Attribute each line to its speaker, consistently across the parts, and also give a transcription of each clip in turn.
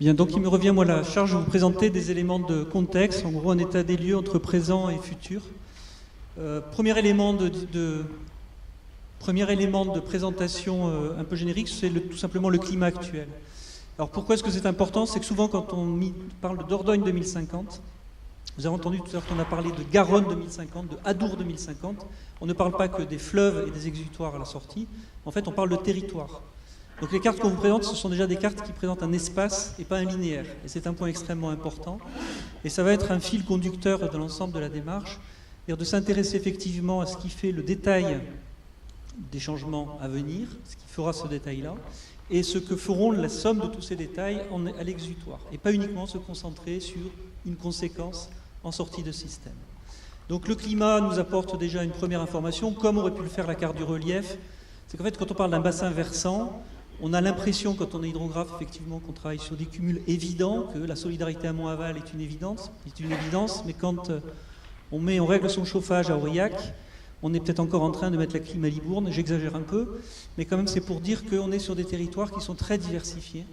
Speaker 1: Bien, donc il me revient, moi, la charge de vous présenter des éléments de contexte, en gros un état des lieux entre présent et futur. Premier élément de présentation un peu générique, c'est tout simplement le climat actuel. Alors pourquoi est-ce que c'est important? C'est que souvent quand on parle de Dordogne 2050, vous avez entendu tout à l'heure qu'on a parlé de Garonne 2050, de Adour 2050, on ne parle pas que des fleuves et des exutoires à la sortie, en fait on parle de territoire. Donc les cartes qu'on vous présente, ce sont déjà des cartes qui présentent un espace et pas un linéaire. Et c'est un point extrêmement important. Et ça va être un fil conducteur de l'ensemble de la démarche, c'est-à-dire de s'intéresser effectivement à ce qui fait le détail des changements à venir, ce qui fera ce détail-là, et ce que feront la somme de tous ces détails à l'exutoire. Et pas uniquement se concentrer sur une conséquence en sortie de système. Donc le climat nous apporte déjà une première information, comme aurait pu le faire la carte du relief. C'est qu'en fait, quand on parle d'un bassin versant, on a l'impression, quand on est hydrographe, effectivement, qu'on travaille sur des cumuls évidents, que la solidarité amont-aval est une évidence, mais quand on règle son chauffage à Aurillac, on est peut-être encore en train de mettre la clim à Libourne, j'exagère un peu, mais quand même c'est pour dire qu'on est sur des territoires qui sont très diversifiés,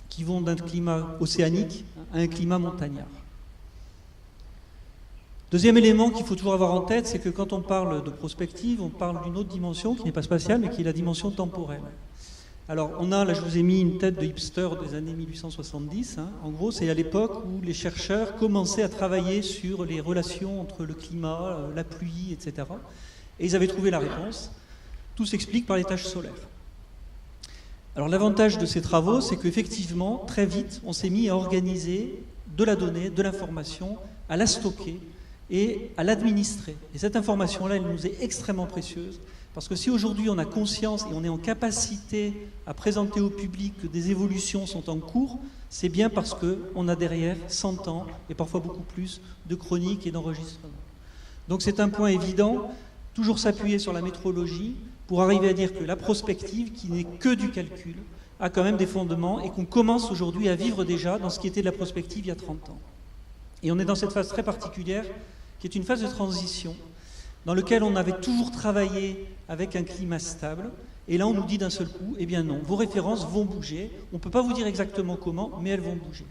Speaker 1: qui vont d'un climat océanique à un climat montagnard. Deuxième élément qu'il faut toujours avoir en tête, c'est que quand on parle de prospective, on parle d'une autre dimension qui n'est pas spatiale, mais qui est la dimension temporelle. Alors, là je vous ai mis une tête de hipster des années 1870. En gros, c'est à l'époque où les chercheurs commençaient à travailler sur les relations entre le climat, la pluie, etc. Et ils avaient trouvé la réponse. Tout s'explique par les taches solaires. Alors, l'avantage de ces travaux, c'est qu'effectivement, très vite, on s'est mis à organiser de la donnée, de l'information, à la stocker et à l'administrer. Et cette information-là, elle nous est extrêmement précieuse. Parce que si aujourd'hui on a conscience et on est en capacité à présenter au public que des évolutions sont en cours, c'est bien parce qu'on a derrière 100 ans et parfois beaucoup plus de chroniques et d'enregistrements. Donc c'est un point évident, toujours s'appuyer sur la métrologie pour arriver à dire que la prospective, qui n'est que du calcul, a quand même des fondements et qu'on commence aujourd'hui à vivre déjà dans ce qui était de la prospective il y a 30 ans. Et on est dans cette phase très particulière qui est une phase de transition dans lequel on avait toujours travaillé avec un climat stable, et là on nous dit d'un seul coup, eh bien non, vos références vont bouger, on ne peut pas vous dire exactement comment, mais elles vont bouger.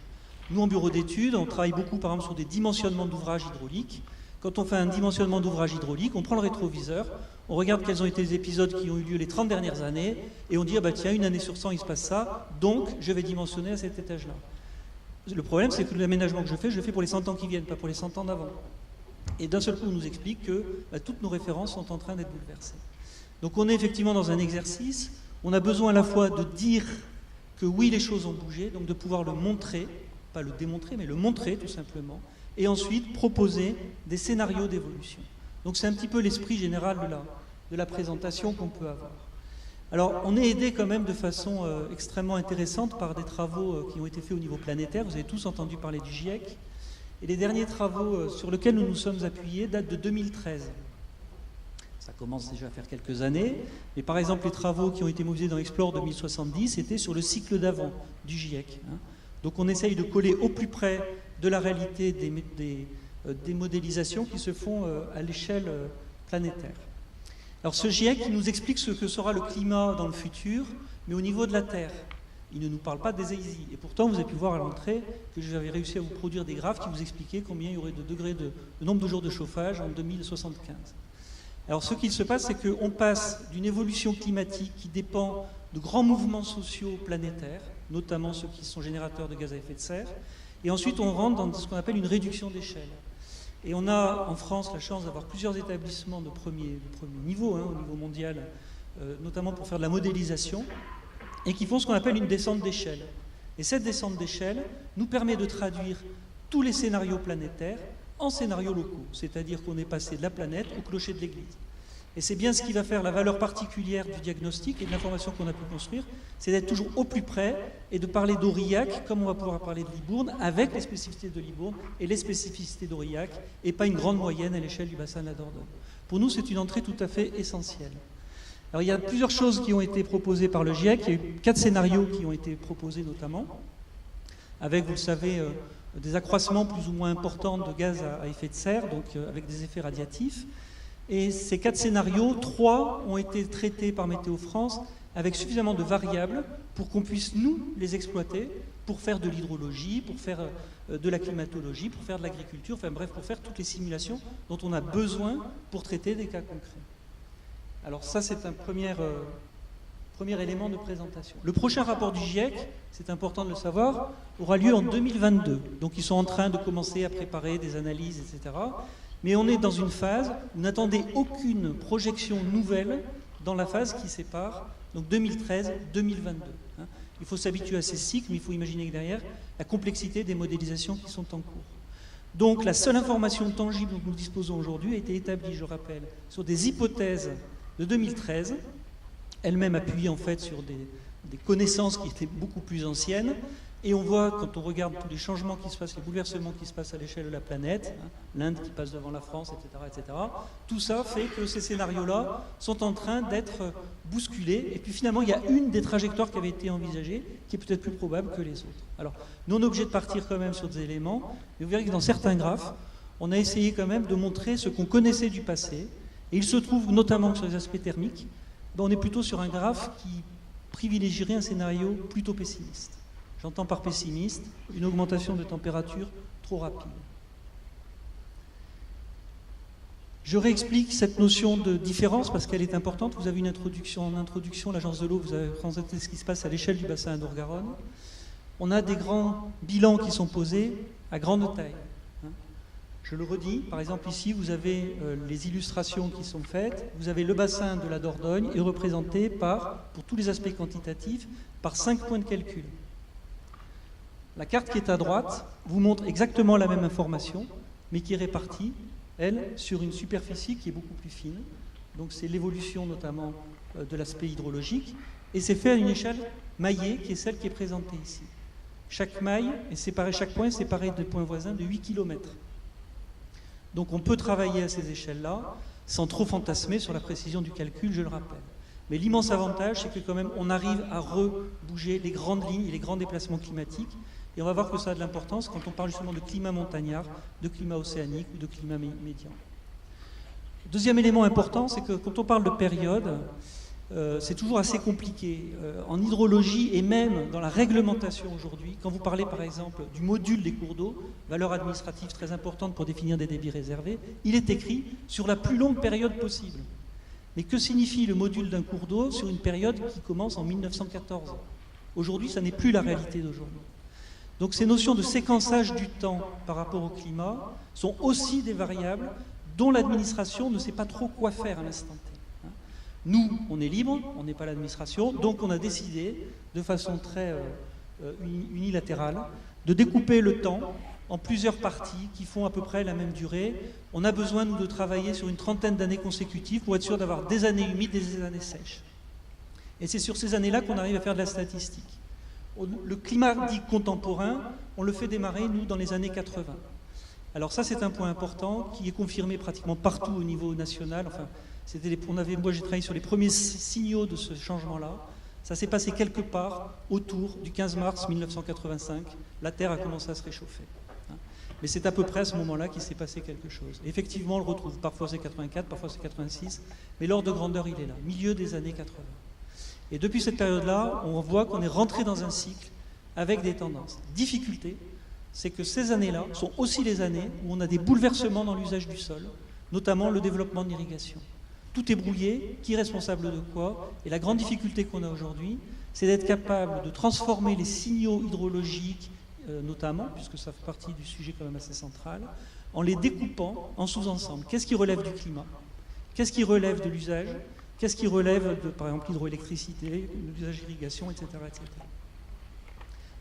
Speaker 1: Nous en bureau d'études, on travaille beaucoup par exemple sur des dimensionnements d'ouvrages hydrauliques. Quand on fait un dimensionnement d'ouvrages hydrauliques, on prend le rétroviseur, on regarde quels ont été les épisodes qui ont eu lieu les 30 dernières années, et on dit, ah bah tiens, une année sur 100 il se passe ça, donc je vais dimensionner à cet étage-là. Le problème c'est que l'aménagement que je le fais pour les 100 ans qui viennent, pas pour les 100 ans d'avant. Et d'un seul coup, on nous explique que toutes nos références sont en train d'être bouleversées. Donc on est effectivement dans un exercice, on a besoin à la fois de dire que oui, les choses ont bougé, donc de pouvoir le montrer, pas le démontrer, mais le montrer tout simplement, et ensuite proposer des scénarios d'évolution. Donc c'est un petit peu l'esprit général de la présentation qu'on peut avoir. Alors on est aidé quand même de façon extrêmement intéressante par des travaux qui ont été faits au niveau planétaire, vous avez tous entendu parler du GIEC. Et les derniers travaux sur lesquels nous nous sommes appuyés datent de 2013. Ça commence déjà à faire quelques années, mais par exemple les travaux qui ont été mobilisés dans Explore 2070 étaient sur le cycle d'avant du GIEC. Donc on essaye de coller au plus près de la réalité des modélisations qui se font à l'échelle planétaire. Alors ce GIEC il nous explique ce que sera le climat dans le futur, mais au niveau de la Terre. Il ne nous parle pas des EISI. Et pourtant, vous avez pu voir à l'entrée que j'avais réussi à vous produire des graphes qui vous expliquaient combien il y aurait de nombre de jours de chauffage en 2075. Alors, ce qu'il se passe, c'est qu'on passe d'une évolution climatique qui dépend de grands mouvements sociaux planétaires, notamment ceux qui sont générateurs de gaz à effet de serre, et ensuite on rentre dans ce qu'on appelle une réduction d'échelle. Et on a en France la chance d'avoir plusieurs établissements de premier niveau, au niveau mondial, notamment pour faire de la modélisation, et qui font ce qu'on appelle une descente d'échelle. Et cette descente d'échelle nous permet de traduire tous les scénarios planétaires en scénarios locaux, c'est-à-dire qu'on est passé de la planète au clocher de l'église. Et c'est bien ce qui va faire la valeur particulière du diagnostic et de l'information qu'on a pu construire, c'est d'être toujours au plus près et de parler d'Aurillac, comme on va pouvoir parler de Libourne, avec les spécificités de Libourne et les spécificités d'Aurillac, et pas une grande moyenne à l'échelle du bassin de la Dordogne. Pour nous, c'est une entrée tout à fait essentielle. Alors, il y a plusieurs choses qui ont été proposées par le GIEC. Il y a eu 4 scénarios qui ont été proposés notamment, avec, vous le savez, des accroissements plus ou moins importants de gaz à effet de serre, donc avec des effets radiatifs. Et ces 4 scénarios, 3 ont été traités par Météo France avec suffisamment de variables pour qu'on puisse, nous, les exploiter pour faire de l'hydrologie, pour faire de la climatologie, pour faire de l'agriculture, enfin bref, pour faire toutes les simulations dont on a besoin pour traiter des cas concrets. Alors ça, c'est un premier élément de présentation. Le prochain rapport du GIEC, c'est important de le savoir, aura lieu en 2022. Donc ils sont en train de commencer à préparer des analyses, etc. Mais on est dans une phase où n'attendez aucune projection nouvelle dans la phase qui sépare, donc 2013-2022. Il faut s'habituer à ces cycles, mais il faut imaginer que derrière, la complexité des modélisations qui sont en cours. Donc la seule information tangible dont nous disposons aujourd'hui a été établie, je rappelle, sur des hypothèses de 2013, elle-même appuyée en fait sur des connaissances qui étaient beaucoup plus anciennes. Et on voit, quand on regarde tous les changements qui se passent, les bouleversements qui se passent à l'échelle de la planète, l'Inde qui passe devant la France, etc., tout ça fait que ces scénarios-là sont en train d'être bousculés. Et puis finalement, il y a une des trajectoires qui avait été envisagée, qui est peut-être plus probable que les autres. Alors, nous, on est obligé de partir quand même sur des éléments, mais vous verrez que dans certains graphes, on a essayé quand même de montrer ce qu'on connaissait du passé. Et il se trouve, notamment sur les aspects thermiques, on est plutôt sur un graphe qui privilégierait un scénario plutôt pessimiste. J'entends par pessimiste une augmentation de température trop rapide. Je réexplique cette notion de différence parce qu'elle est importante. Vous avez une introduction. En introduction, l'Agence de l'eau vous a présenté ce qui se passe à l'échelle du bassin Adour-Garonne. On a des grands bilans qui sont posés à grande taille. Je le redis, par exemple ici, vous avez les illustrations qui sont faites. Vous avez le bassin de la Dordogne est représenté par, pour tous les aspects quantitatifs, par 5 points de calcul. La carte qui est à droite vous montre exactement la même information, mais qui est répartie, elle, sur une superficie qui est beaucoup plus fine. Donc c'est l'évolution notamment de l'aspect hydrologique, et c'est fait à une échelle maillée, qui est celle qui est présentée ici. Chaque maille est séparée, chaque point est séparé de points voisins de 8 km. Donc on peut travailler à ces échelles-là, sans trop fantasmer sur la précision du calcul, je le rappelle. Mais l'immense avantage, c'est que quand même, on arrive à rebouger les grandes lignes et les grands déplacements climatiques. Et on va voir que ça a de l'importance quand on parle justement de climat montagnard, de climat océanique ou de climat médian. Deuxième élément important, c'est que quand on parle de période, c'est toujours assez compliqué. En hydrologie et même dans la réglementation aujourd'hui, quand vous parlez par exemple du module des cours d'eau, valeur administrative très importante pour définir des débits réservés, il est écrit sur la plus longue période possible. Mais que signifie le module d'un cours d'eau sur une période qui commence en 1914 ? Aujourd'hui, ça n'est plus la réalité d'aujourd'hui. Donc ces notions de séquençage du temps par rapport au climat sont aussi des variables dont l'administration ne sait pas trop quoi faire à l'instant T. Nous, on est libre, on n'est pas l'administration, donc on a décidé de façon très unilatérale de découper le temps en plusieurs parties qui font à peu près la même durée. On a besoin, nous, de travailler sur une trentaine d'années consécutives pour être sûr d'avoir des années humides et des années sèches. Et c'est sur ces années-là qu'on arrive à faire de la statistique. Le climat dit contemporain, on le fait démarrer, nous, dans les années 80. Alors ça, c'est un point important qui est confirmé pratiquement partout au niveau national. Enfin, moi, j'ai travaillé sur les premiers signaux de ce changement-là. Ça s'est passé quelque part autour du 15 mars 1985. La Terre a commencé à se réchauffer. Mais c'est à peu près à ce moment-là qu'il s'est passé quelque chose. Et effectivement, on le retrouve. Parfois c'est 84, parfois c'est 86. Mais l'ordre de grandeur, il est là, milieu des années 80. Et depuis cette période-là, on voit qu'on est rentré dans un cycle avec des tendances. Difficulté, c'est que ces années-là sont aussi les années où on a des bouleversements dans l'usage du sol, notamment le développement de l'irrigation. Tout est brouillé, qui est responsable de quoi? Et la grande difficulté qu'on a aujourd'hui, c'est d'être capable de transformer les signaux hydrologiques, notamment, puisque ça fait partie du sujet quand même assez central, en les découpant en sous-ensembles. Qu'est-ce qui relève du climat? Qu'est-ce qui relève de l'usage? Qu'est-ce qui relève de, par exemple, l'hydroélectricité, l'usage d'irrigation, etc., etc.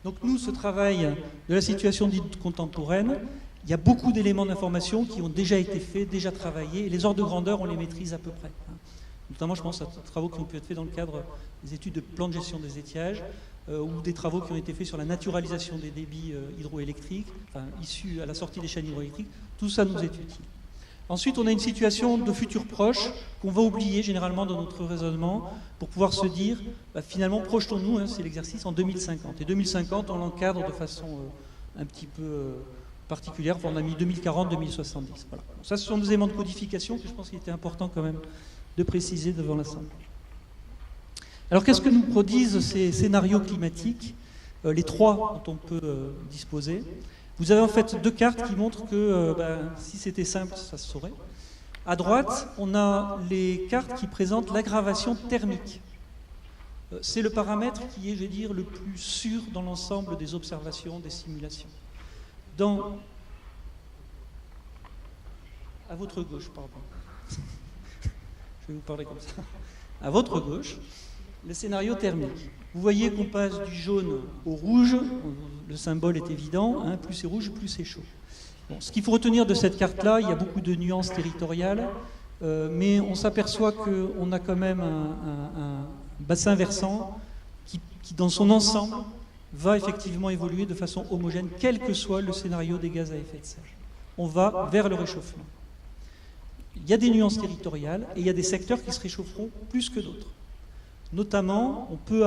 Speaker 1: Donc nous, ce travail de la situation dite contemporaine, il y a beaucoup d'éléments d'information qui ont déjà été faits, déjà travaillés, et les ordres de grandeur, on les maîtrise à peu près. Notamment, je pense à des travaux qui ont pu être faits dans le cadre des études de plan de gestion des étiages, ou des travaux qui ont été faits sur la naturalisation des débits hydroélectriques, issus à la sortie des chaînes hydroélectriques. Tout ça nous est utile. Ensuite, on a une situation de futur proche qu'on va oublier généralement dans notre raisonnement pour pouvoir se dire, finalement, projetons-nous, c'est l'exercice, en 2050. Et 2050, on l'encadre de façon un petit peu particulière. Enfin, on a mis 2040-2070. Voilà. Ça, ce sont des éléments de codification que je pense qu'il était important quand même de préciser devant l'Assemblée. Alors, qu'est-ce que nous produisent ces scénarios climatiques? les trois dont on peut disposer. Vous avez en fait deux cartes qui montrent que si c'était simple, ça se saurait. À droite, on a les cartes qui présentent l'aggravation thermique. C'est le paramètre qui est, je vais dire, le plus sûr dans l'ensemble des observations, des simulations. À votre gauche, pardon. Je vais vous parler comme ça. À votre gauche, le scénario thermique. Vous voyez qu'on passe du jaune au rouge. Le symbole est évident. Hein, plus c'est rouge, plus c'est chaud. Bon, ce qu'il faut retenir de cette carte-là, il y a beaucoup de nuances territoriales, mais on s'aperçoit qu'on a quand même un bassin versant qui, dans son ensemble, va effectivement évoluer de façon homogène, quel que soit le scénario des gaz à effet de serre. On va vers le réchauffement. Il y a des nuances territoriales et il y a des secteurs qui se réchaufferont plus que d'autres. Notamment, on peut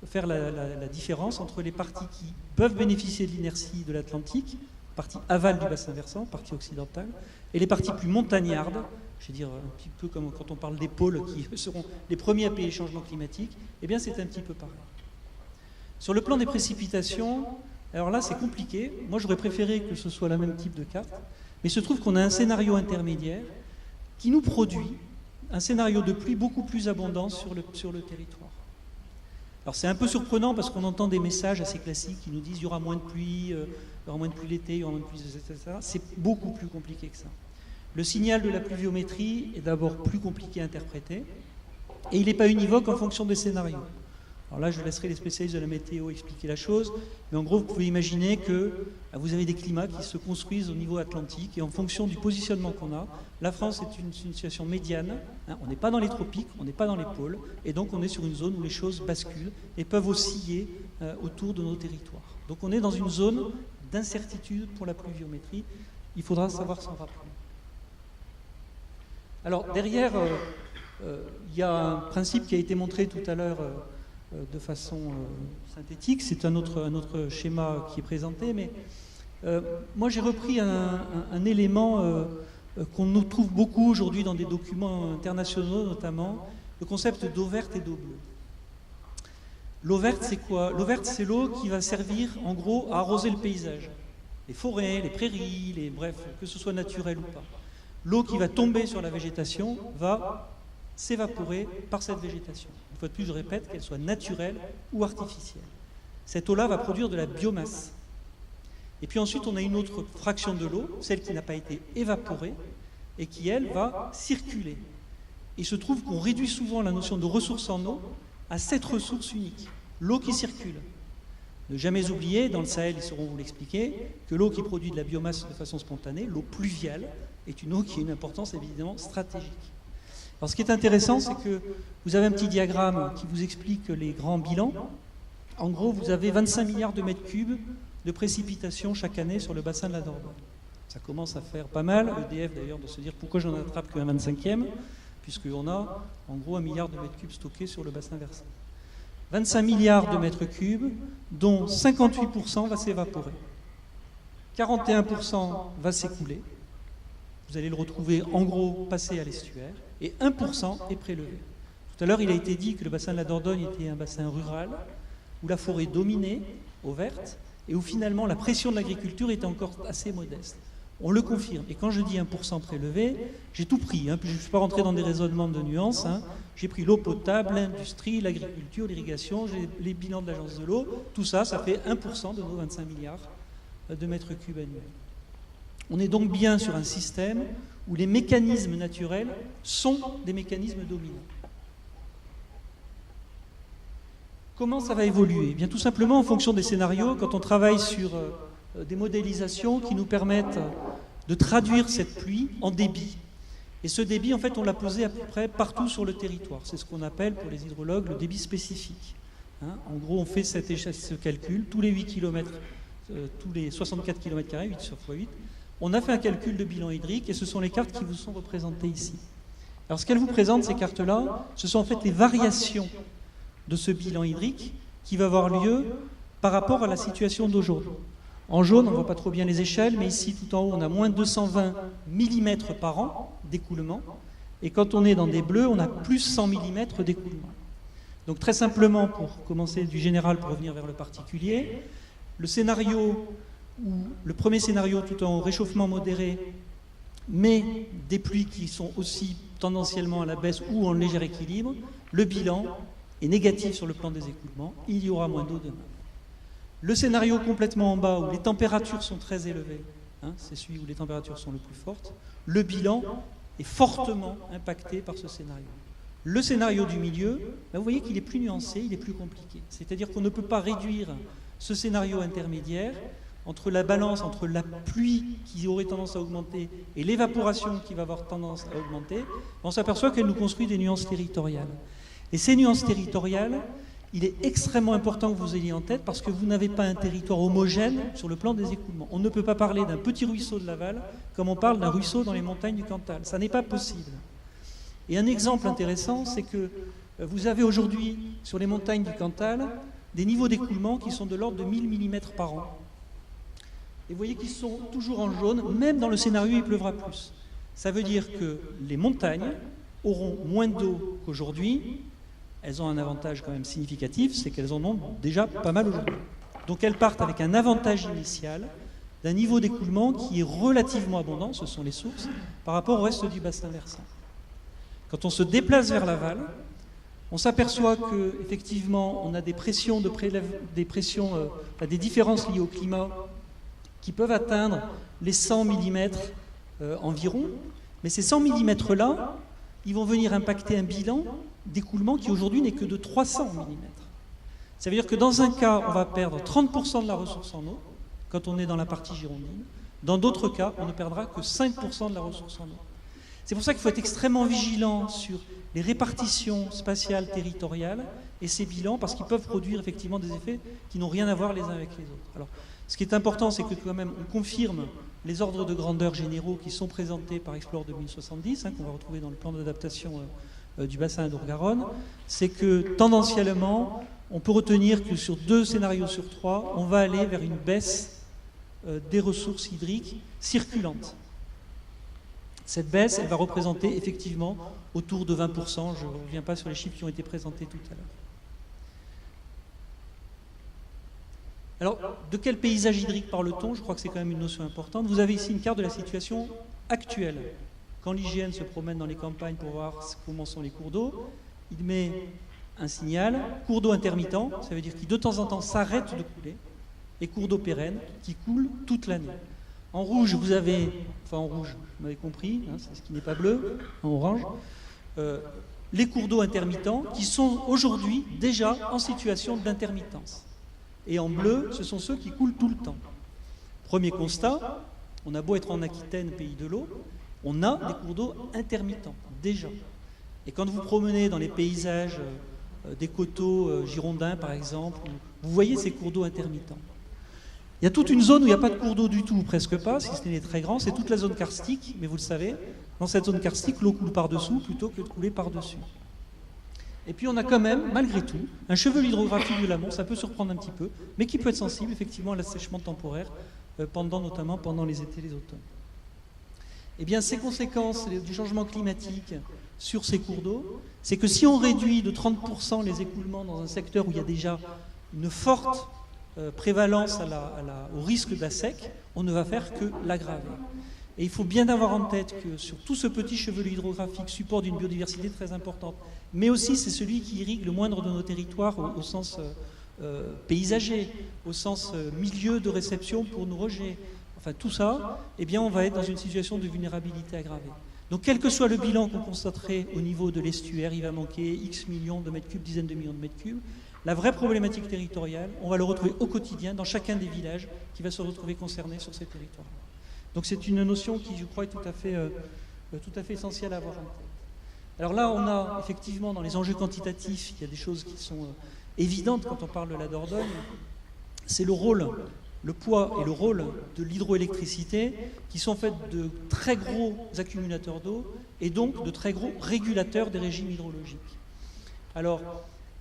Speaker 1: faire la différence entre les parties qui peuvent bénéficier de l'inertie de l'Atlantique, partie aval du bassin versant, partie occidentale, et les parties plus montagnardes, je veux dire un petit peu comme quand on parle des pôles qui seront les premiers à payer les changements climatiques, eh bien c'est un petit peu pareil. Sur le plan des précipitations, alors là c'est compliqué, moi j'aurais préféré que ce soit le même type de carte, mais il se trouve qu'on a un scénario intermédiaire qui nous produit un scénario de pluie beaucoup plus abondant sur le territoire. Alors c'est un peu surprenant parce qu'on entend des messages assez classiques qui nous disent il y aura moins de pluie, il y aura moins de pluie l'été, il y aura moins de pluie, etc. C'est beaucoup plus compliqué que ça. Le signal de la pluviométrie est d'abord plus compliqué à interpréter et il n'est pas univoque en fonction des scénarios. Alors là, je laisserai les spécialistes de la météo expliquer la chose, mais en gros, vous pouvez imaginer que vous avez des climats qui se construisent au niveau atlantique et en fonction du positionnement qu'on a, la France est une situation médiane, hein, on n'est pas dans les tropiques, on n'est pas dans les pôles, et donc on est sur une zone où les choses basculent et peuvent osciller autour de nos territoires. Donc on est dans une zone d'incertitude pour la pluviométrie, il faudra savoir s'en rappeler. Alors derrière, il y a un principe qui a été montré tout à l'heure de façon synthétique, c'est un autre schéma qui est présenté, mais moi j'ai repris un élément qu'on nous trouve beaucoup aujourd'hui dans des documents internationaux notamment, le concept d'eau verte et d'eau bleue. L'eau verte c'est quoi? L'eau verte c'est l'eau qui va servir en gros à arroser le paysage, les forêts, les prairies, bref, que ce soit naturel ou pas. L'eau qui va tomber sur la végétation va s'évaporer par cette végétation. Une fois de plus, je répète, qu'elle soit naturelle ou artificielle. Cette eau-là va produire de la biomasse. Et puis ensuite, on a une autre fraction de l'eau, celle qui n'a pas été évaporée, et qui, elle, va circuler. Il se trouve qu'on réduit souvent la notion de ressource en eau à cette ressource unique, l'eau qui circule. Ne jamais oublier, dans le Sahel, ils sauront vous l'expliquer, que l'eau qui produit de la biomasse de façon spontanée, l'eau pluviale, est une eau qui a une importance évidemment stratégique. Alors ce qui est intéressant, c'est que vous avez un petit diagramme qui vous explique les grands bilans. En gros, vous avez 25 milliards de mètres cubes de précipitations chaque année sur le bassin de la Dordogne. Ça commence à faire pas mal. EDF d'ailleurs de se dire pourquoi j'en attrape qu'un 25e, puisqu'on a en gros 1 milliard de mètres cubes stockés sur le bassin versant. 25 milliards de mètres cubes, dont 58% va s'évaporer. 41% va s'écouler. Vous allez le retrouver en gros passé à l'estuaire. Et 1% est prélevé. Tout à l'heure, il a été dit que le bassin de la Dordogne était un bassin rural, où la forêt dominait, eau verte, et où finalement la pression de l'agriculture était encore assez modeste. On le confirme. Et quand je dis 1% prélevé, j'ai tout pris. Hein, puis je ne suis pas rentré dans des raisonnements de nuances. Hein. J'ai pris l'eau potable, l'industrie, l'agriculture, l'irrigation, les bilans de l'agence de l'eau. Tout ça, ça fait 1% de nos 25 milliards de mètres cubes annuels. On est donc bien sur un système où les mécanismes naturels sont des mécanismes dominants. Comment ça va évoluer? Eh bien, tout simplement en fonction des scénarios, quand on travaille sur des modélisations qui nous permettent de traduire cette pluie en débit. Et ce débit, en fait, on l'a posé à peu près partout sur le territoire. C'est ce qu'on appelle, pour les hydrologues, le débit spécifique. Hein, en gros, on fait ce calcul, tous les 8 km, tous les 64 km², 8 sur x8, on a fait un calcul de bilan hydrique et ce sont les cartes qui vous sont représentées ici. Alors ce qu'elles vous présentent, ces cartes-là, ce sont en fait les variations de ce bilan hydrique qui va avoir lieu par rapport à la situation d'aujourd'hui. En jaune, on ne voit pas trop bien les échelles, mais ici tout en haut, on a moins 220 mm par an d'écoulement. Et quand on est dans des bleus, on a plus 100 mm d'écoulement. Donc très simplement, pour commencer du général pour revenir vers le particulier, le scénario où le premier scénario tout en réchauffement modéré, mais des pluies qui sont aussi tendanciellement à la baisse ou en léger équilibre, le bilan est négatif sur le plan des écoulements, il y aura moins d'eau demain. Le scénario complètement en bas où les températures sont très élevées, c'est celui où les températures sont le plus fortes, le bilan est fortement impacté par ce scénario. Le scénario du milieu, vous voyez qu'il est plus nuancé, il est plus compliqué. C'est-à-dire qu'on ne peut pas réduire ce scénario intermédiaire entre la balance entre la pluie qui aurait tendance à augmenter et l'évaporation qui va avoir tendance à augmenter. On s'aperçoit qu'elle nous construit des nuances territoriales. Et ces nuances territoriales, il est extrêmement important que vous ayez en tête parce que vous n'avez pas un territoire homogène sur le plan des écoulements. On ne peut pas parler d'un petit ruisseau de Laval comme on parle d'un ruisseau dans les montagnes du Cantal. Ça n'est pas possible. Et un exemple intéressant, c'est que vous avez aujourd'hui sur les montagnes du Cantal des niveaux d'écoulement qui sont de l'ordre de 1000 mm par an. Et vous voyez qu'ils sont toujours en jaune, même dans le scénario il pleuvra plus. Ça veut dire que les montagnes auront moins d'eau qu'aujourd'hui. Elles ont un avantage quand même significatif, c'est qu'elles en ont déjà pas mal aujourd'hui. Donc elles partent avec un avantage initial d'un niveau d'écoulement qui est relativement abondant, ce sont les sources, par rapport au reste du bassin versant. Quand on se déplace vers l'aval, on s'aperçoit qu'effectivement on a des pressions, des différences liées au climat qui peuvent atteindre les 100 mm environ, mais ces 100 mm-là, ils vont venir impacter un bilan d'écoulement qui aujourd'hui n'est que de 300 mm. Ça veut dire que dans un cas, on va perdre 30% de la ressource en eau, quand on est dans la partie girondine. Dans d'autres cas, on ne perdra que 5% de la ressource en eau. C'est pour ça qu'il faut être extrêmement vigilant sur les répartitions spatiales territoriales et ces bilans, parce qu'ils peuvent produire effectivement des effets qui n'ont rien à voir les uns avec les autres. Alors, ce qui est important, c'est que quand même on confirme les ordres de grandeur généraux qui sont présentés par Explore 2070, qu'on va retrouver dans le plan d'adaptation du bassin Adour-Garonne. C'est que tendanciellement, on peut retenir que sur 2 scénarios sur 3, on va aller vers une baisse des ressources hydriques circulantes. Cette baisse, elle va représenter effectivement autour de 20%. Je ne reviens pas sur les chiffres qui ont été présentés tout à l'heure. Alors, de quel paysage hydrique parle-t-on? Je crois que c'est quand même une notion importante. Vous avez ici une carte de la situation actuelle. Quand l'IGN se promène dans les campagnes pour voir comment sont les cours d'eau, il met un signal, cours d'eau intermittent, ça veut dire qu'il de temps en temps s'arrête de couler, et cours d'eau pérenne qui coule toute l'année. En rouge, vous avez, enfin en rouge, vous m'avez compris, c'est ce qui n'est pas bleu, en orange, les cours d'eau intermittents qui sont aujourd'hui déjà en situation d'intermittence. Et en bleu, ce sont ceux qui coulent tout le temps. Premier constat, on a beau être en Aquitaine, pays de l'eau, on a des cours d'eau intermittents, déjà. Et quand vous promenez dans les paysages des coteaux girondins, par exemple, vous voyez ces cours d'eau intermittents. Il y a toute une zone où il n'y a pas de cours d'eau du tout, ou presque pas, si ce n'est très grand, c'est toute la zone karstique, mais vous le savez, dans cette zone karstique, l'eau coule par-dessous plutôt que de couler par-dessus. Et puis on a quand même, malgré tout, un cheveu hydrographique de l'amont, ça peut surprendre un petit peu, mais qui peut être sensible effectivement à l'assèchement temporaire, notamment pendant les étés et les automnes. Eh bien, ces conséquences du changement climatique sur ces cours d'eau, c'est que si on réduit de 30% les écoulements dans un secteur où il y a déjà une forte prévalence au risque d'assec, on ne va faire que l'aggraver. Et il faut bien avoir en tête que sur tout ce petit chevelu hydrographique, support d'une biodiversité très importante, mais aussi c'est celui qui irrigue le moindre de nos territoires au sens paysager, au sens milieu de réception pour nos rejets. Enfin tout ça, eh bien on va être dans une situation de vulnérabilité aggravée. Donc quel que soit le bilan qu'on constaterait au niveau de l'estuaire, il va manquer X millions de mètres cubes, dizaines de millions de mètres cubes. La vraie problématique territoriale, on va le retrouver au quotidien dans chacun des villages qui va se retrouver concerné sur ces territoires. Donc c'est une notion qui, je crois, est tout à fait essentielle à avoir en tête. Alors là, on a effectivement dans les enjeux quantitatifs, il y a des choses qui sont évidentes quand on parle de la Dordogne. C'est le rôle, le poids et le rôle de l'hydroélectricité qui sont en fait de très gros accumulateurs d'eau et donc de très gros régulateurs des régimes hydrologiques. Alors,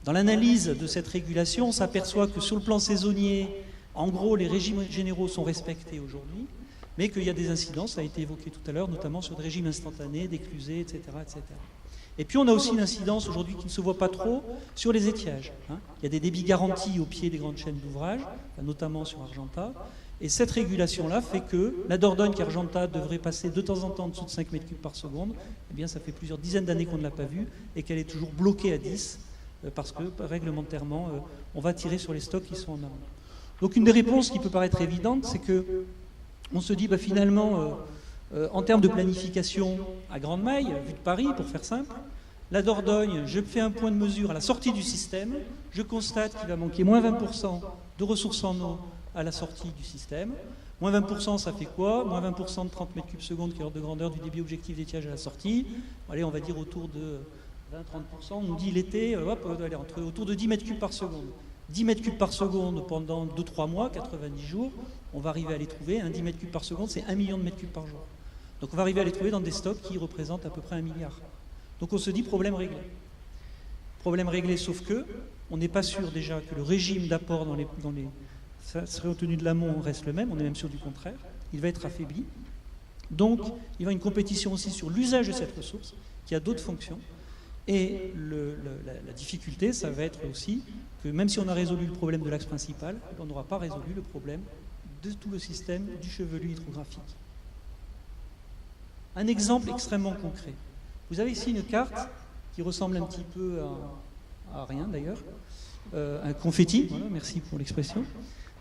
Speaker 1: dans l'analyse de cette régulation, on s'aperçoit que sur le plan saisonnier, en gros, les régimes généraux sont respectés aujourd'hui, mais qu'il y a des incidences, ça a été évoqué tout à l'heure, notamment sur des régimes instantanés, d'éclusés, etc., etc. Et puis on a aussi une incidence aujourd'hui qui ne se voit pas trop sur les étiages. Il y a des débits garantis au pied des grandes chaînes d'ouvrages, notamment sur Argentat. Et cette régulation-là fait que la Dordogne qu'Argentat devrait passer de temps en temps en dessous de 5 mètres cubes par seconde, eh bien ça fait plusieurs dizaines d'années qu'on ne l'a pas vue et qu'elle est toujours bloquée à 10 parce que réglementairement, on va tirer sur les stocks qui sont en amont. Donc une des réponses qui peut paraître évidente, c'est que on se dit finalement, en termes de planification à grande maille, vue de Paris, pour faire simple, la Dordogne, je fais un point de mesure à la sortie du système, je constate qu'il va manquer moins 20% de ressources en eau à la sortie du système. Moins 20%, ça fait quoi? Moins 20% de 30 mètres cubes secondes, qui est l'ordre de grandeur du débit objectif d'étiage à la sortie. Allez, on va dire autour de 20-30%. On nous dit l'été, autour de 10 mètres cubes par seconde. 10 mètres cubes par seconde pendant 2-3 mois, 90 jours, on va arriver à les trouver. 10 mètres cubes par seconde, c'est 1 million de mètres cubes par jour. Donc on va arriver à les trouver dans des stocks qui représentent à peu près 1 milliard. Donc on se dit problème réglé. Problème réglé, sauf que on n'est pas sûr déjà que le régime d'apport dans les ça serait obtenu de l'amont reste le même, on est même sûr du contraire, il va être affaibli. Donc, il va y avoir une compétition aussi sur l'usage de cette ressource, qui a d'autres fonctions. Et la difficulté, ça va être aussi que même si on a résolu le problème de l'axe principal, on n'aura pas résolu le problème de tout le système du chevelu hydrographique. Un exemple extrêmement concret. Vous avez ici une carte qui ressemble un petit peu à rien d'ailleurs, un confetti, voilà, merci pour l'expression.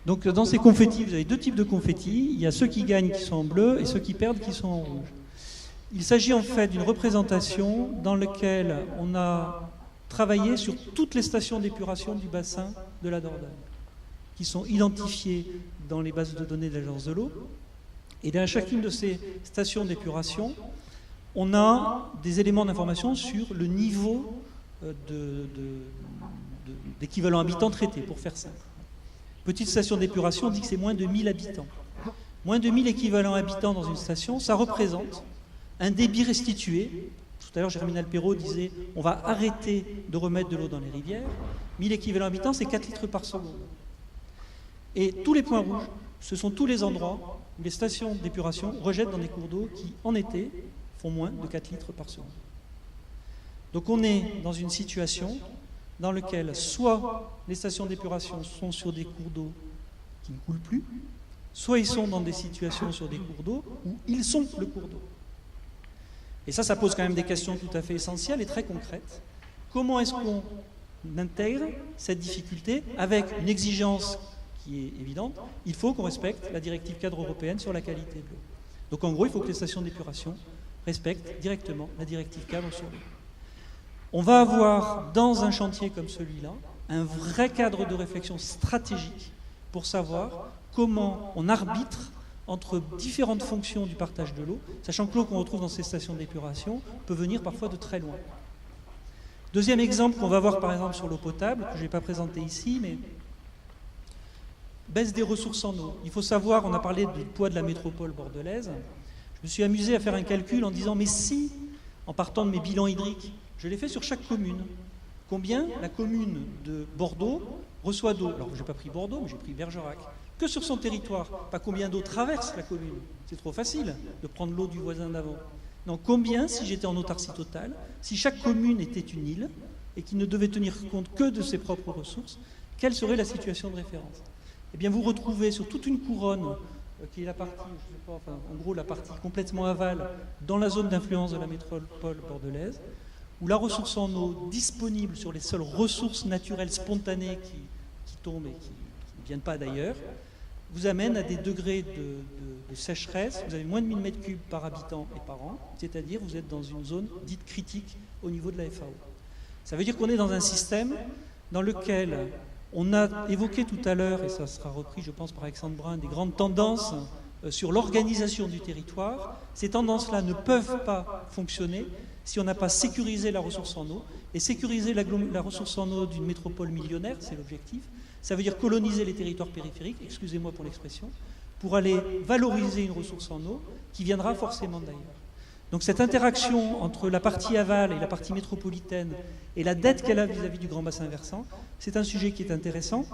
Speaker 1: Donc dans ces confettis, vous avez deux types de confettis. Il y a ceux qui gagnent qui sont en bleu et ceux qui perdent qui sont en rouge. Il s'agit en fait d'une représentation dans laquelle on a travaillé sur toutes les stations d'épuration du bassin de la Dordogne, qui sont identifiées dans les bases de données de l'Agence de l'eau. Et dans chacune de ces stations d'épuration, on a des éléments d'information sur le niveau d'équivalent habitant traité, pour faire simple. Petite station d'épuration, on dit que c'est moins de 1000 habitants. Moins de 1000 équivalents habitants dans une station, ça représente un débit restitué. Tout à l'heure, Germinal Perrault disait on va arrêter de remettre de l'eau dans les rivières. 1000 équivalents habitants, c'est 4 litres par seconde. Et tous les points rouges, ce sont tous les endroits où les stations d'épuration rejettent dans des cours d'eau qui, en été, font moins de 4 litres par seconde. Donc on est dans une situation dans laquelle soit les stations d'épuration sont sur des cours d'eau qui ne coulent plus, soit ils sont dans des situations sur des cours d'eau où ils sont le cours d'eau. Et ça pose quand même des questions tout à fait essentielles et très concrètes. Comment est-ce qu'on intègre cette difficulté avec une exigence qui est évidente? Il faut qu'on respecte la directive cadre européenne sur la qualité de l'eau. Donc en gros, il faut que les stations d'épuration respectent directement la directive cadre sur l'eau. On va avoir, dans un chantier comme celui-là, un vrai cadre de réflexion stratégique pour savoir comment on arbitre entre différentes fonctions du partage de l'eau, sachant que l'eau qu'on retrouve dans ces stations d'épuration peut venir parfois de très loin. Deuxième exemple qu'on va voir par exemple sur l'eau potable, que je n'ai pas présenté ici, mais baisse des ressources en eau. Il faut savoir, on a parlé du poids de la métropole bordelaise, je me suis amusé à faire un calcul en disant, mais si, en partant de mes bilans hydriques, je l'ai fait sur chaque commune. Combien la commune de Bordeaux reçoit d'eau? Alors, je n'ai pas pris Bordeaux, mais j'ai pris Bergerac. Que sur son territoire. Pas combien d'eau traverse la commune. C'est trop facile de prendre l'eau du voisin d'avant. Non, combien, si j'étais en autarcie totale, si chaque commune était une île et qui ne devait tenir compte que de ses propres ressources, quelle serait la situation de référence? Eh bien, vous retrouvez sur toute une couronne, qui est la partie, je sais pas, enfin, en gros la partie complètement aval, dans la zone d'influence de la métropole bordelaise, où la ressource en eau disponible sur les seules ressources naturelles spontanées qui tombent et qui ne viennent pas d'ailleurs, vous amène à des degrés de sécheresse. Vous avez moins de 1000 mètres cubes par habitant et par an, c'est-à-dire vous êtes dans une zone dite critique au niveau de la FAO. Ça veut dire qu'on est dans un système dans lequel on a évoqué tout à l'heure, et ça sera repris je pense par Alexandre Brun, des grandes tendances sur l'organisation du territoire. Ces tendances-là ne peuvent pas fonctionner si on n'a pas sécurisé la ressource en eau. Et sécuriser la ressource en eau d'une métropole millionnaire, c'est l'objectif. Ça veut dire coloniser les territoires périphériques, excusez-moi pour l'expression, pour aller valoriser une ressource en eau qui viendra forcément d'ailleurs. Donc cette interaction entre la partie aval et la partie métropolitaine et la dette qu'elle a vis-à-vis du grand bassin versant, c'est un sujet qui est intéressant,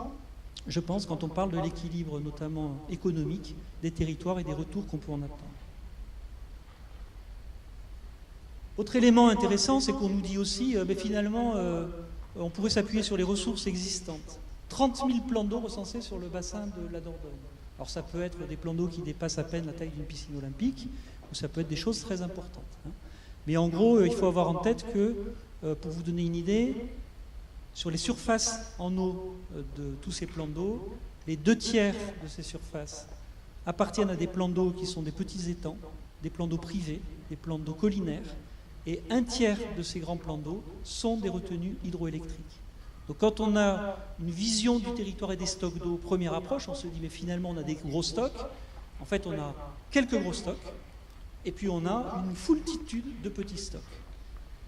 Speaker 1: je pense, quand on parle de l'équilibre notamment économique des territoires et des retours qu'on peut en attendre. Autre élément intéressant, c'est qu'on nous dit aussi, finalement, on pourrait s'appuyer sur les ressources existantes. 30 000 plans d'eau recensés sur le bassin de la Dordogne. Alors ça peut être des plans d'eau qui dépassent à peine la taille d'une piscine olympique, ou ça peut être des choses très importantes. Mais en gros, il faut avoir en tête que, pour vous donner une idée, sur les surfaces en eau de tous ces plans d'eau, les 2/3 de ces surfaces appartiennent à des plans d'eau qui sont des petits étangs, des plans d'eau privés, des plans d'eau collinaires, et 1/3 de ces grands plans d'eau sont des retenues hydroélectriques. Donc quand on a une vision du territoire et des stocks d'eau, première approche, on se dit mais finalement on a des gros stocks. En fait on a quelques gros stocks et puis on a une foultitude de petits stocks.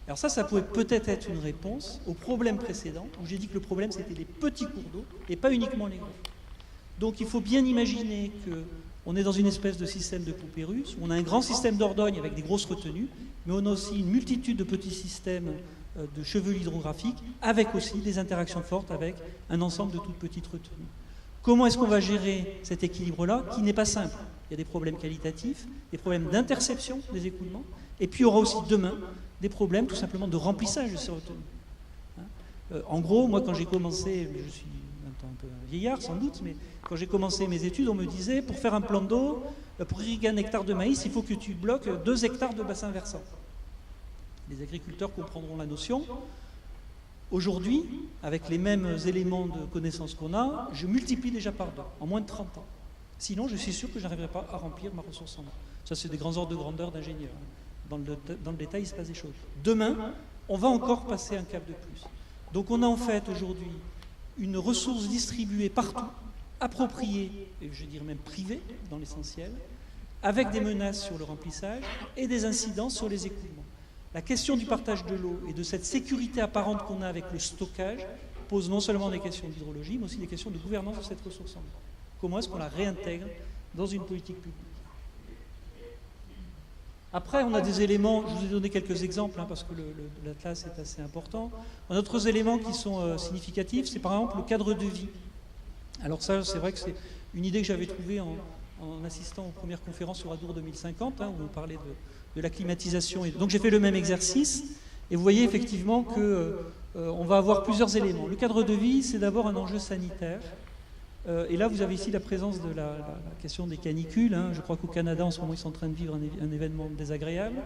Speaker 1: Alors ça pourrait peut-être être une réponse au problème précédent où j'ai dit que le problème c'était les petits cours d'eau et pas uniquement les gros. Donc il faut bien imaginer qu'on est dans une espèce de système de poupée russe où on a un grand système d'Ordogne avec des grosses retenues, mais on a aussi une multitude de petits systèmes de chevelures hydrographiques, avec aussi des interactions fortes avec un ensemble de toutes petites retenues. Comment est-ce qu'on va gérer cet équilibre-là, qui n'est pas simple? Il y a des problèmes qualitatifs, des problèmes d'interception des écoulements, et puis il y aura aussi demain des problèmes tout simplement de remplissage de ces retenues. En gros, moi quand j'ai commencé, je suis un peu vieillard sans doute, mais quand j'ai commencé mes études, on me disait, pour faire un plan d'eau, pour irriguer 1 hectare de maïs, il faut que tu bloques 2 hectares de bassin versant. Les agriculteurs comprendront la notion. Aujourd'hui, avec les mêmes éléments de connaissance qu'on a, je multiplie déjà par 2, en moins de 30 ans. Sinon, je suis sûr que je n'arriverai pas à remplir ma ressource en eau. Ça, c'est des grands ordres de grandeur d'ingénieurs. Dans le détail, il se passe des choses. Demain, on va encore passer un cap de plus. Donc on a en fait aujourd'hui une ressource distribuée partout, appropriée, et je dirais même privée dans l'essentiel, avec des menaces sur le remplissage et des incidences sur les écoulements. La question du partage de l'eau et de cette sécurité apparente qu'on a avec le stockage pose non seulement des questions d'hydrologie, mais aussi des questions de gouvernance de cette ressource en eau. Comment est-ce qu'on la réintègre dans une politique publique? Après, on a des éléments, je vous ai donné quelques exemples, parce que l'Atlas est assez important. On a d'autres éléments qui sont significatifs, c'est par exemple le cadre de vie. Alors ça, c'est vrai que c'est une idée que j'avais trouvée en assistant aux premières conférences sur Adour 2050, où on parlait de la climatisation. Et donc j'ai fait le même exercice, et vous voyez effectivement qu'on va avoir plusieurs éléments. Le cadre de vie, c'est d'abord un enjeu sanitaire. Et là, vous avez ici la présence de la question des canicules. Je crois qu'au Canada, en ce moment, ils sont en train de vivre un événement désagréable.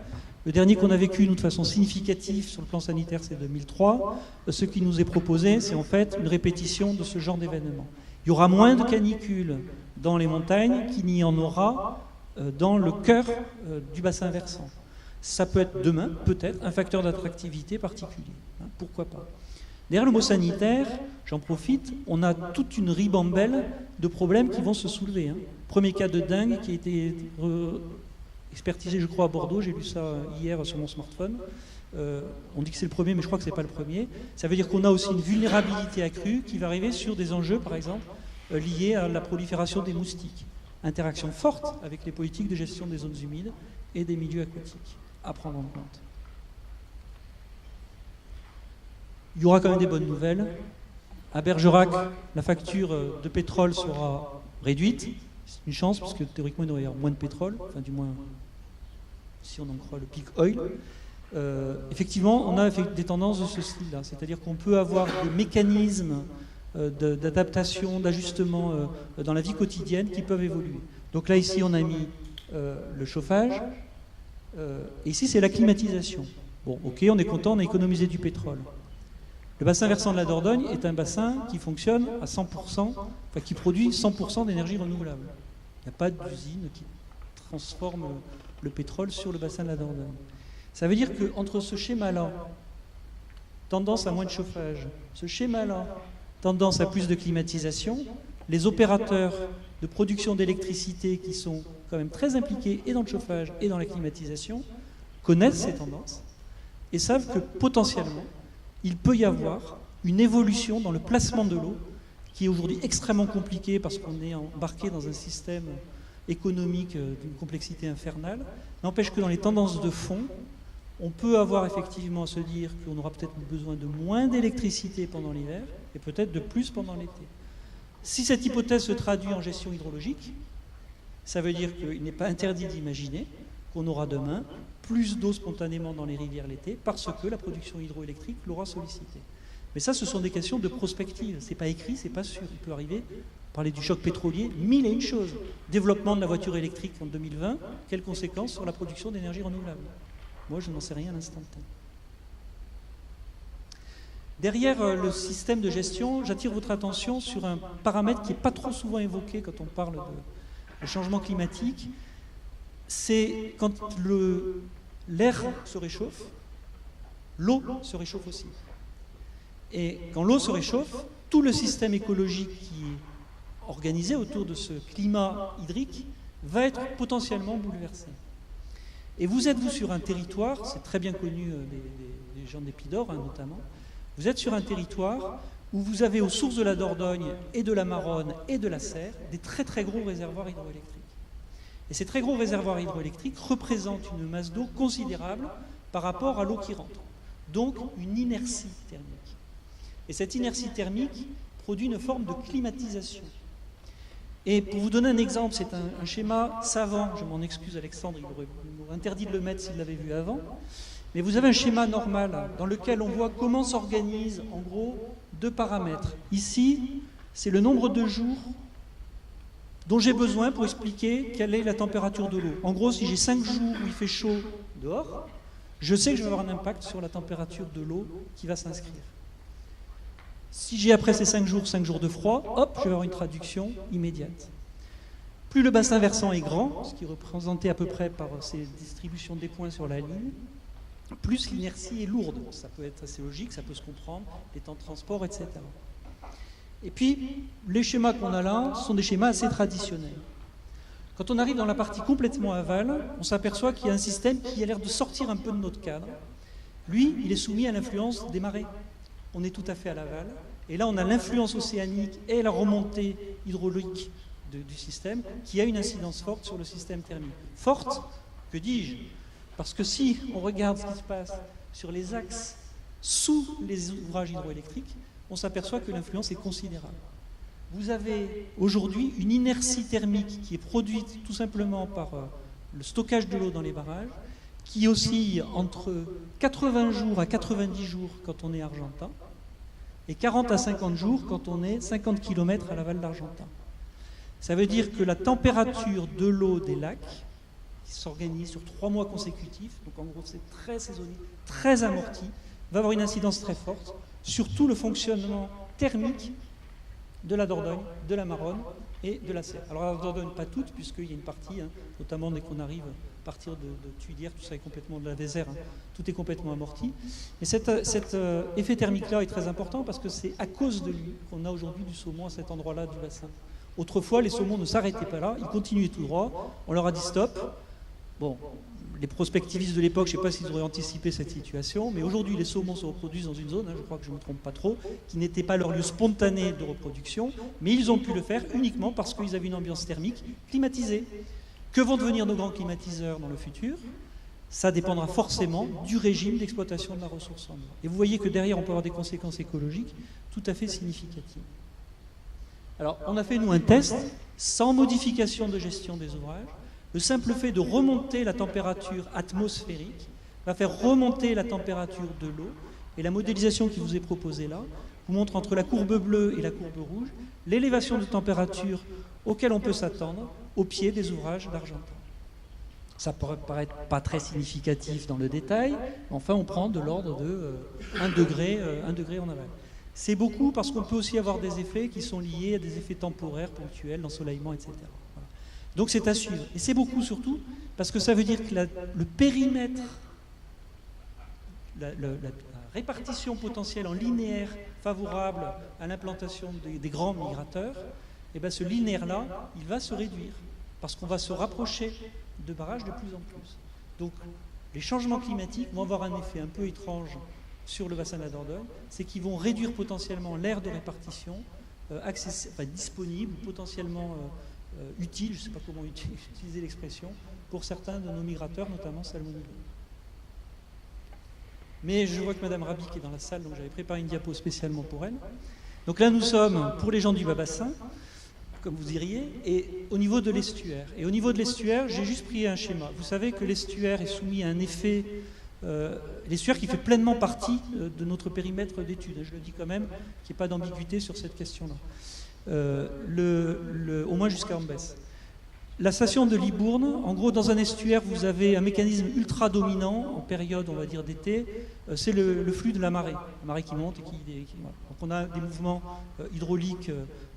Speaker 1: Le dernier qu'on a vécu, nous, de façon significative sur le plan sanitaire, c'est 2003. Ce qui nous est proposé, c'est en fait une répétition de ce genre d'événement. Il y aura moins de canicules dans les montagnes qu'il n'y en aura dans le cœur du bassin versant. Ça peut être demain, peut-être, un facteur d'attractivité particulier. Pourquoi pas? Derrière le mot sanitaire, j'en profite, on a toute une ribambelle de problèmes qui vont se soulever. Premier cas de dengue qui a été expertisé, je crois, à Bordeaux, j'ai lu ça hier sur mon smartphone. On dit que c'est le premier, mais je crois que ce n'est pas le premier. Ça veut dire qu'on a aussi une vulnérabilité accrue qui va arriver sur des enjeux, par exemple, liés à la prolifération des moustiques. Interaction forte avec les politiques de gestion des zones humides et des milieux aquatiques à prendre en compte. Il y aura quand même des bonnes nouvelles. À Bergerac, la facture de pétrole sera réduite. C'est une chance, parce que théoriquement, il devrait y avoir moins de pétrole, enfin du moins, si on en croit le peak oil. Effectivement, on a des tendances de ce style-là. C'est-à-dire qu'on peut avoir des mécanismes d'adaptation, d'ajustement dans la vie quotidienne qui peuvent évoluer. Donc là, ici, on a mis le chauffage. Et ici, c'est la climatisation. Bon, ok, on est content, on a économisé du pétrole. Le bassin versant de la Dordogne est un bassin qui fonctionne à 100%, enfin qui produit 100% d'énergie renouvelable. Il n'y a pas d'usine qui transforme le pétrole sur le bassin de la Dordogne. Ça veut dire qu'entre ce schéma-là, tendance à moins de chauffage, ce schéma-là, tendance à plus de climatisation, les opérateurs de production d'électricité qui sont quand même très impliqués et dans le chauffage et dans la climatisation connaissent ces tendances et savent que potentiellement, il peut y avoir une évolution dans le placement de l'eau qui est aujourd'hui extrêmement compliqué parce qu'on est embarqué dans un système économique d'une complexité infernale. N'empêche que dans les tendances de fond, on peut avoir effectivement à se dire qu'on aura peut-être besoin de moins d'électricité pendant l'hiver et peut-être de plus pendant l'été. Si cette hypothèse se traduit en gestion hydrologique, ça veut dire qu'il n'est pas interdit d'imaginer qu'on aura demain, plus d'eau spontanément dans les rivières l'été, parce que la production hydroélectrique l'aura sollicité. Mais ça, ce sont des questions de prospective. C'est pas écrit, c'est pas sûr. Il peut arriver, parler du choc pétrolier, mille et une choses. Développement de la voiture électrique en 2020, quelles conséquences sur la production d'énergie renouvelable? Moi, je n'en sais rien à l'instant T. Derrière le système de gestion, j'attire votre attention sur un paramètre qui n'est pas trop souvent évoqué quand on parle de changement climatique. C'est quand l'air se réchauffe, l'eau se réchauffe aussi. Et quand l'eau se réchauffe, tout le système écologique qui est organisé autour de ce climat hydrique va être potentiellement bouleversé. Et vous êtes, vous, sur un territoire, c'est très bien connu des gens d'Épidore notamment, vous êtes sur un territoire où vous avez aux sources de la Dordogne et de la Maronne et de la Serre des très très gros réservoirs hydroélectriques. Et ces très gros réservoirs hydroélectriques représentent une masse d'eau considérable par rapport à l'eau qui rentre. Donc une inertie thermique. Et cette inertie thermique produit une forme de climatisation. Et pour vous donner un exemple, c'est un schéma savant, je m'en excuse Alexandre, il m'aurait interdit de le mettre s'il l'avait vu avant, mais vous avez un schéma normal dans lequel on voit comment s'organisent en gros deux paramètres. Ici, c'est le nombre de jours dont j'ai besoin pour expliquer quelle est la température de l'eau. En gros, si j'ai 5 jours où il fait chaud dehors, je sais que je vais avoir un impact sur la température de l'eau qui va s'inscrire. Si j'ai après ces 5 jours de froid, hop, je vais avoir une traduction immédiate. Plus le bassin versant est grand, ce qui est représenté à peu près par ces distributions des points sur la ligne, plus l'inertie est lourde. Ça peut être assez logique, ça peut se comprendre, les temps de transport, etc. Et puis, les schémas qu'on a là sont des schémas assez traditionnels. Quand on arrive dans la partie complètement aval, on s'aperçoit qu'il y a un système qui a l'air de sortir un peu de notre cadre. Lui, il est soumis à l'influence des marées. On est tout à fait à l'aval. Et là, on a l'influence océanique et la remontée hydraulique du système qui a une incidence forte sur le système thermique. Forte, que dis-je? Parce que si on regarde ce qui se passe sur les axes sous les ouvrages hydroélectriques, on s'aperçoit que l'influence est considérable. Vous avez aujourd'hui une inertie thermique qui est produite tout simplement par le stockage de l'eau dans les barrages, qui oscille entre 80 jours à 90 jours quand on est argentin, et 40 à 50 jours quand on est 50 km à l'aval d'Argentin. Ça veut dire que la température de l'eau des lacs, qui s'organise sur 3 mois consécutifs, donc en gros c'est très saisonnier, très amorti, va avoir une incidence très forte sur tout le fonctionnement thermique de la Dordogne, de la Maronne et de la Serre. Alors la Dordogne, pas toute, puisqu'il y a une partie, notamment dès qu'on arrive à partir de Tuilière, tout ça est complètement de la désert, tout est complètement amorti. Et cet effet thermique-là est très important parce que c'est à cause de lui qu'on a aujourd'hui du saumon à cet endroit-là du bassin. Autrefois, les saumons ne s'arrêtaient pas là, ils continuaient tout droit, on leur a dit stop. Bon, les prospectivistes de l'époque, je ne sais pas s'ils auraient anticipé cette situation, mais aujourd'hui, les saumons se reproduisent dans une zone, je crois que je ne me trompe pas trop, qui n'était pas leur lieu spontané de reproduction, mais ils ont pu le faire uniquement parce qu'ils avaient une ambiance thermique climatisée. Que vont devenir nos grands climatiseurs dans le futur? Ça dépendra forcément du régime d'exploitation de la ressource en eau. Et vous voyez que derrière, on peut avoir des conséquences écologiques tout à fait significatives. Alors, on a fait, nous, un test sans modification de gestion des ouvrages. Le simple fait de remonter la température atmosphérique va faire remonter la température de l'eau. Et la modélisation qui vous est proposée là vous montre entre la courbe bleue et la courbe rouge l'élévation de température auquel on peut s'attendre au pied des ouvrages d'Argentin. Ça pourrait paraître pas très significatif dans le détail, mais enfin on prend de l'ordre de 1 degré en aval. C'est beaucoup parce qu'on peut aussi avoir des effets qui sont liés à des effets temporaires, ponctuels, d'ensoleillement, etc. Voilà. Donc c'est à suivre. Et c'est beaucoup surtout parce que ça veut dire que le périmètre, la répartition potentielle en linéaire favorable à l'implantation des grands migrateurs, et bien ce linéaire-là, il va se réduire parce qu'on va se rapprocher de barrages de plus en plus. Donc les changements climatiques vont avoir un effet un peu étrange sur le bassin de la Dordogne, c'est qu'ils vont réduire potentiellement l'aire de répartition disponible, potentiellement utile, je ne sais pas comment utiliser l'expression, pour certains de nos migrateurs, notamment salmonidés. Mais je vois que Mme Rabi qui est dans la salle, donc j'avais préparé une diapo spécialement pour elle. Donc là, nous sommes, pour les gens du bas bassin, comme vous diriez, et au niveau de l'estuaire. Et au niveau de l'estuaire, j'ai juste pris un schéma. Vous savez que l'estuaire est soumis à un effet, l'estuaire qui fait pleinement partie de notre périmètre d'étude, je le dis quand même, qu'il n'y ait pas d'ambiguïté sur cette question-là, au moins jusqu'à Ambès. La station de Libourne, en gros, dans un estuaire, vous avez un mécanisme ultra dominant, en période, on va dire, d'été, c'est le flux de la marée qui monte et qui voilà. Donc on a des mouvements hydrauliques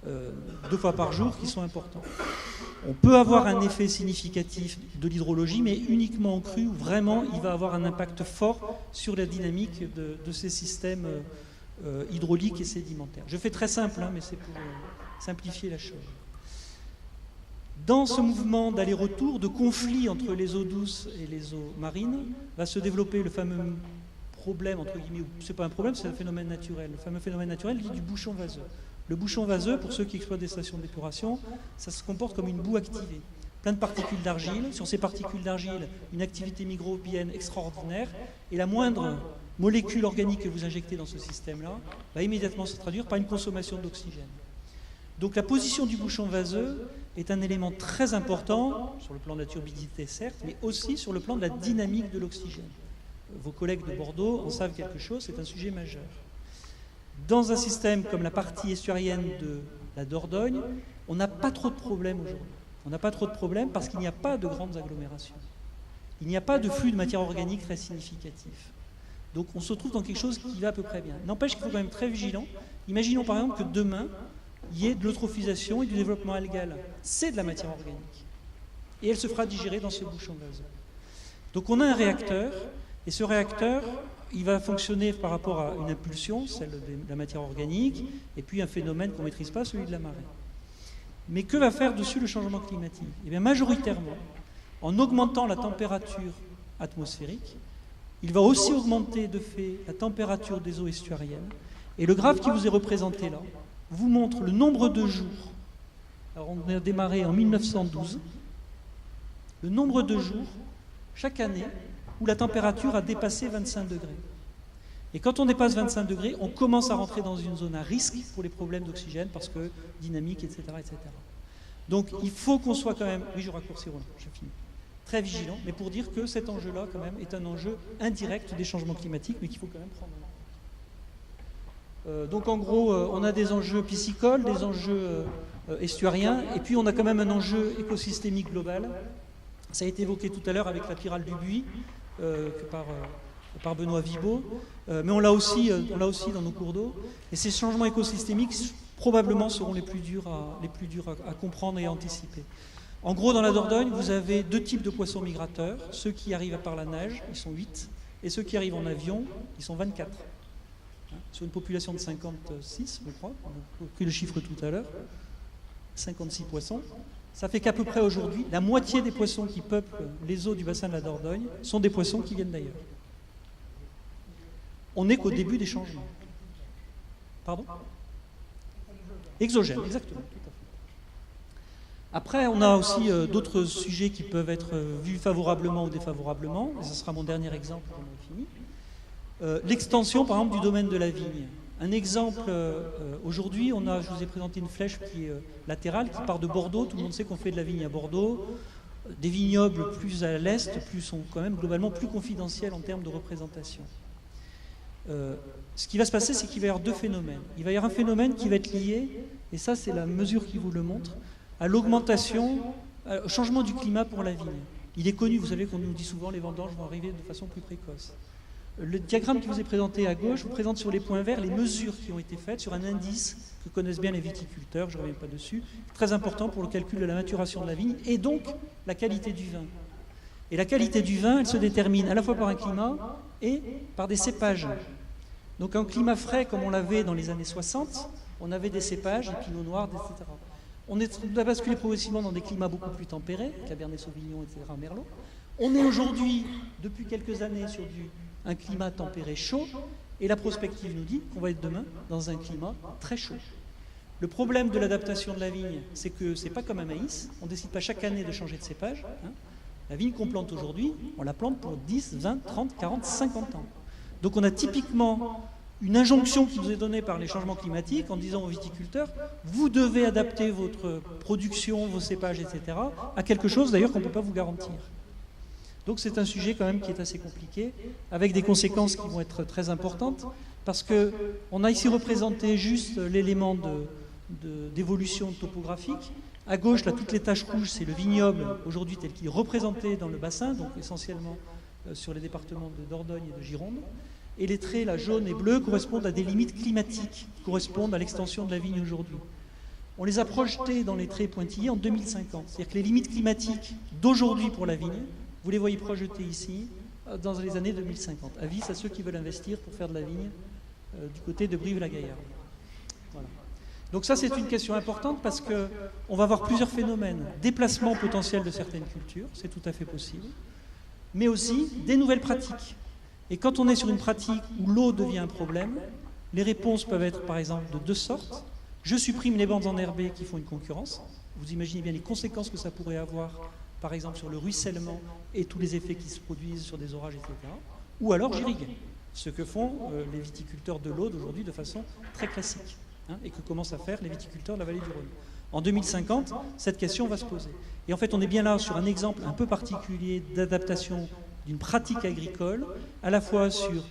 Speaker 1: 2 fois par jour qui sont importants. On peut avoir un effet significatif de l'hydrologie, mais uniquement en crue, où vraiment il va avoir un impact fort sur la dynamique de ces systèmes hydrauliques et sédimentaires. Je fais très simple, hein, mais c'est pour simplifier la chose. Dans ce mouvement d'aller-retour, de conflit entre les eaux douces et les eaux marines, va se développer le fameux problème, entre guillemets, ce n'est pas un problème, c'est un phénomène naturel. Le fameux phénomène naturel dit du bouchon vaseux. Le bouchon vaseux, pour ceux qui exploitent des stations d'épuration, ça se comporte comme une boue activée. Plein de particules d'argile. Sur ces particules d'argile, une activité microbienne extraordinaire. Et la moindre molécule organique que vous injectez dans ce système-là va immédiatement se traduire par une consommation d'oxygène. Donc la position du bouchon vaseux est un élément très important sur le plan de la turbidité, certes, mais aussi sur le plan de la dynamique de l'oxygène. Vos collègues de Bordeaux en savent quelque chose, c'est un sujet majeur. Dans un système comme la partie estuarienne de la Dordogne, on n'a pas trop de problèmes aujourd'hui. On n'a pas trop de problèmes parce qu'il n'y a pas de grandes agglomérations. Il n'y a pas de flux de matière organique très significatif. Donc on se retrouve dans quelque chose qui va à peu près bien. N'empêche qu'il faut quand même être très vigilant. Imaginons par exemple que demain, il y ait de l'eutrophisation et du développement algal. C'est de la matière organique. Et elle se fera digérer dans ce bouchon vaseux. Donc on a un réacteur, et ce réacteur, il va fonctionner par rapport à une impulsion, celle de la matière organique, et puis un phénomène qu'on ne maîtrise pas, celui de la marée. Mais que va faire dessus le changement climatique? Eh bien, majoritairement, en augmentant la température atmosphérique, il va aussi augmenter de fait la température des eaux estuariennes. Et le graphe qui vous est représenté là vous montre le nombre de jours. Alors on a démarré en 1912. Le nombre de jours, chaque année, où la température a dépassé 25 degrés. Et quand on dépasse 25 degrés, on commence à rentrer dans une zone à risque pour les problèmes d'oxygène, parce que dynamique, etc., etc. Donc il faut qu'on soit quand même, oui je raccourcis, Roland, je finis, très vigilant, mais pour dire que cet enjeu-là, quand même, est un enjeu indirect des changements climatiques, mais qu'il faut quand même prendre en compte. Donc en gros, on a des enjeux piscicoles, des enjeux estuariens, et puis on a quand même un enjeu écosystémique global. Ça a été évoqué tout à l'heure avec la pyrale du Buis, par Benoît Vibeau, mais on l'a aussi dans nos cours d'eau. Et ces changements écosystémiques, probablement, seront les plus durs à comprendre et à anticiper. En gros, dans la Dordogne, vous avez 2 types de poissons migrateurs. Ceux qui arrivent par la nage, ils sont 8, et ceux qui arrivent en avion, ils sont 24. Sur une population de 56, je crois, on a pris le chiffre tout à l'heure, 56 poissons. Ça fait qu'à peu près aujourd'hui, la moitié des poissons qui peuplent les eaux du bassin de la Dordogne sont des poissons qui viennent d'ailleurs. On n'est qu'au début des changements. Pardon? Exogène, exactement. Tout à fait. Après, on a aussi d'autres sujets qui peuvent être vus favorablement ou défavorablement, et ce sera mon dernier exemple quand on a fini. L'extension, par exemple, du domaine de la vigne. Un exemple, aujourd'hui, je vous ai présenté une flèche qui est latérale, qui part de Bordeaux. Tout le monde sait qu'on fait de la vigne à Bordeaux. Des vignobles plus à l'est sont quand même globalement plus confidentiels en termes de représentation. Ce qui va se passer, c'est qu'il va y avoir 2 phénomènes. Il va y avoir un phénomène qui va être lié, et ça c'est la mesure qui vous le montre, à l'augmentation, au changement du climat pour la vigne. Il est connu, vous savez qu'on nous dit souvent les vendanges vont arriver de façon plus précoce. Le diagramme qui vous est présenté à gauche vous présente sur les points verts les mesures qui ont été faites sur un indice que connaissent bien les viticulteurs, je ne reviens pas dessus, très important pour le calcul de la maturation de la vigne et donc la qualité du vin. Et la qualité du vin, elle se détermine à la fois par un climat et par des cépages. Donc un climat frais comme on l'avait dans les années 60, on avait des cépages, des pinots noirs, etc. On a basculé progressivement dans des climats beaucoup plus tempérés, Cabernet Sauvignon, etc., Merlot. On est aujourd'hui, depuis quelques années, sur un climat tempéré chaud, et la prospective nous dit qu'on va être demain dans un climat très chaud. Le problème de l'adaptation de la vigne, c'est que c'est pas comme un maïs, on ne décide pas chaque année de changer de cépage. La vigne qu'on plante aujourd'hui, on la plante pour 10, 20, 30, 40, 50 ans. Donc on a typiquement une injonction qui nous est donnée par les changements climatiques en disant aux viticulteurs, vous devez adapter votre production, vos cépages, etc., à quelque chose d'ailleurs qu'on ne peut pas vous garantir. Donc c'est un sujet quand même qui est assez compliqué, avec des conséquences qui vont être très importantes, parce qu'on a ici représenté juste l'élément d'évolution topographique. À gauche, là, toutes les taches rouges, c'est le vignoble, aujourd'hui tel qu'il est représenté dans le bassin, donc essentiellement sur les départements de Dordogne et de Gironde. Et les traits, là, jaunes et bleus, correspondent à des limites climatiques, qui correspondent à l'extension de la vigne aujourd'hui. On les a projetés dans les traits pointillés en 2050. C'est-à-dire que les limites climatiques d'aujourd'hui pour la vigne, vous les voyez projetées ici, dans les années 2050. Avis à ceux qui veulent investir pour faire de la vigne du côté de Brive-la-Gaillarde. Voilà. Donc ça, c'est une question importante parce qu'on va avoir plusieurs phénomènes. Déplacement potentiel de certaines cultures, c'est tout à fait possible, mais aussi des nouvelles pratiques. Et quand on est sur une pratique où l'eau devient un problème, les réponses peuvent être par exemple de deux sortes. Je supprime les bandes enherbées qui font une concurrence. Vous imaginez bien les conséquences que ça pourrait avoir, par exemple sur le ruissellement et tous les effets qui se produisent sur des orages, etc. Ou alors j'irrigue, ce que font les viticulteurs de l'Aude aujourd'hui de façon très classique, et que commencent à faire les viticulteurs de la vallée du Rhône. En 2050, cette question va se poser. Et en fait, on est bien là sur un exemple un peu particulier d'adaptation d'une pratique agricole, à la fois sur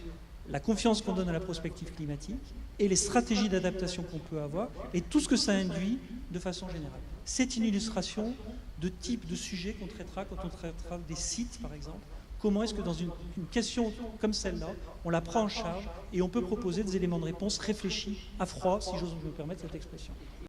Speaker 1: la confiance qu'on donne à la prospective climatique et les stratégies d'adaptation qu'on peut avoir et tout ce que ça induit de façon générale. C'est une illustration de type de sujet qu'on traitera quand on traitera des sites, par exemple. Comment est-ce que dans une question comme celle-là, on la prend en charge et on peut proposer des éléments de réponse réfléchis, à froid, si j'ose me permettre cette expression.